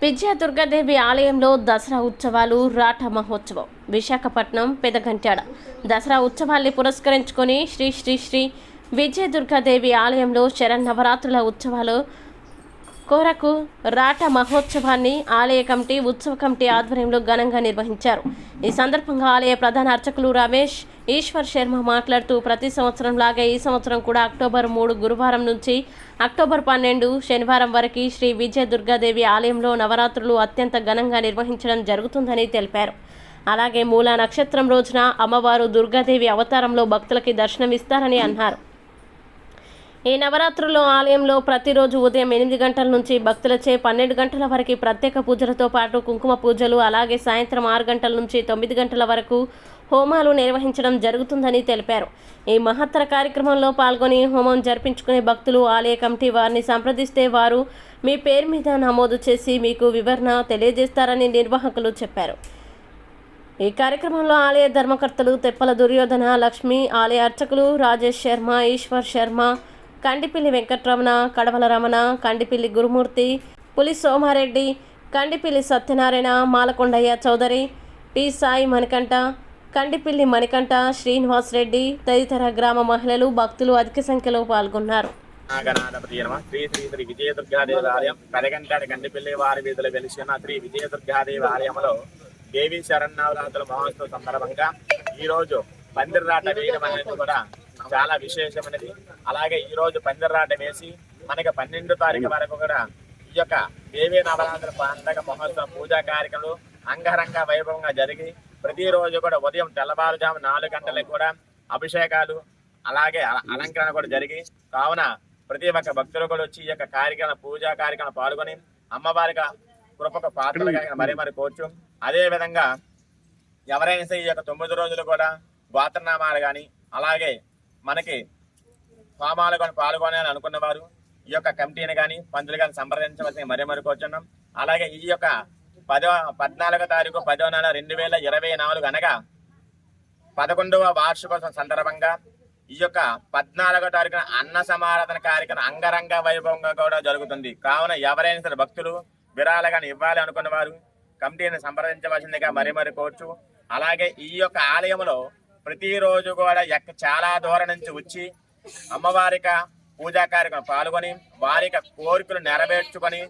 విజయ దుర్గాదేవి ఆలయంలో దసరా ఉత్సవాలు రాట మహోత్సవం. విశాఖపట్నం పెదగంట్యాడ దసరా ఉత్సవాల్ని పురస్కరించుకొని శ్రీ శ్రీ శ్రీ విజయ దుర్గాదేవి ఆలయంలో శరన్నవరాత్రుల ఉత్సవాలు కొరకు రాట మహోత్సవాన్ని ఆలయ కమిటీ ఉత్సవ కమిటీ ఆధ్వర్యంలో ఘనంగా నిర్వహించారు. ఈ సందర్భంగా ఆలయ ప్రధాన అర్చకులు రమేష్ ఈశ్వర్ శర్మ మాట్లాడుతూ ప్రతి సంవత్సరం లాగే ఈ సంవత్సరం కూడా అక్టోబర్ 3 గురువారం నుంచి అక్టోబర్ 12 శనివారం వరకు శ్రీ విజయ దుర్గాదేవి ఆలయంలో నవరాత్రులు అత్యంత ఘనంగా నిర్వహించడం జరుగుతుందని తెలిపారు. అలాగే మూలా నక్షత్రం రోజున అమ్మవారు దుర్గాదేవి అవతారంలో భక్తులకి దర్శనమిస్తారని అన్నారు. ఈ నవరాత్రుల్లో ఆలయంలో ప్రతిరోజు ఉదయం 8 గంటల నుంచి భక్తులచే 12 గంటల వరకు ప్రత్యేక పూజలతో పాటు కుంకుమ పూజలు, అలాగే సాయంత్రం 6 గంటల నుంచి 9 గంటల వరకు హోమాలు నిర్వహించడం జరుగుతుందని తెలిపారు. ఈ మహత్తర కార్యక్రమంలో పాల్గొని హోమం జరిపించుకునే భక్తులు ఆలయ కమిటీ వారిని సంప్రదిస్తే వారు మీ పేరు మీద నమోదు చేసి మీకు వివరణ తెలియజేస్తారని నిర్వాహకులు చెప్పారు. ఈ కార్యక్రమంలో ఆలయ ధర్మకర్తలు తెప్పల దుర్యోధన, లక్ష్మి, ఆలయ అర్చకులు రాజేష్ శర్మ, ఈశ్వర్ శర్మ, కండిపిల్లి వెంకటరమణ, కడవల రమణ, కండిపిల్లి గురుమూర్తి, పులి సోమారెడ్డి, కండిపిల్లి సత్యనారాయణ, మాలకొండయ్య చౌదరి, పి సాయి మణికంఠ, కండిపిల్లి మణికంఠ, శ్రీనివాస్ రెడ్డి తదితర గ్రామ మహిళలు, భక్తులు అధిక సంఖ్యలో పాల్గొన్నారు. శ్రీ శ్రీ శ్రీ విజయ దుర్గాదేవి ఆలయం పెదగంటాడ కండిపిల్లి వారి వీధులు వెలిసిన శ్రీ విజయ దుర్గాదేవి ఆలయంలో దేవి శరన్నవరాత్రుల మహోత్సవం సందర్భంగా ఈ రోజు పందిర్రాట వేయడం అనేది కూడా చాలా విశేషమైనది. అలాగే ఈ రోజు పందిర్రాట వేసి మనకి 12 తారీఖు వరకు కూడా ఈ యొక్క దేవీ నవరాత్రుల పండగ మహోత్సవం పూజా కార్యక్రమాలు అంగరంగ వైభవంగా జరిగి ప్రతిరోజు కూడా ఉదయం తెల్లవారుజాము 4 గంటలకు కూడా అభిషేకాలు అలాగే అలంకరణ కూడా జరిగి కావున ప్రతి ఒక్క భక్తులు కూడా వచ్చి ఈ యొక్క కార్యక్రమ పూజా కార్యక్రమం పాల్గొని అమ్మవారిగా కృపకు పాత్రలుగా మరి కోర్చు. అదే విధంగా ఎవరైనా సరే ఈ యొక్క 9 రోజులు కూడా గోత్రనామాలు కానీ అలాగే మనకి హోమాలు కానీ పాల్గొనాలని అనుకున్న వారు ఈ యొక్క కమిటీని కానీ పంతులు కానీ సంప్రదించవలసి మరి కోరుచున్నాం. అలాగే ఈ యొక్క 14వ తారీఖు 10వ నెల 2024 అనగా 11వ వార్షికోత్సవం సందర్భంగా ఈ యొక్క 14వ తారీఖున అన్న సమారాధన కార్యక్రమం అంగరంగ వైభవంగా కూడా జరుగుతుంది. కావున ఎవరైనా సరే భక్తులు విరాళాలు కానీ ఇవ్వాలి అనుకున్న వారు కమిటీని సంప్రదించవలసిందిగా మరి కోర్చు. అలాగే ఈ యొక్క ఆలయంలో ప్రతిరోజు కూడా చాలా దూరం నుంచి వచ్చి అమ్మవారిక పూజా కార్యక్రమం పాల్గొని వారి కోరికలు నెరవేర్చుకొని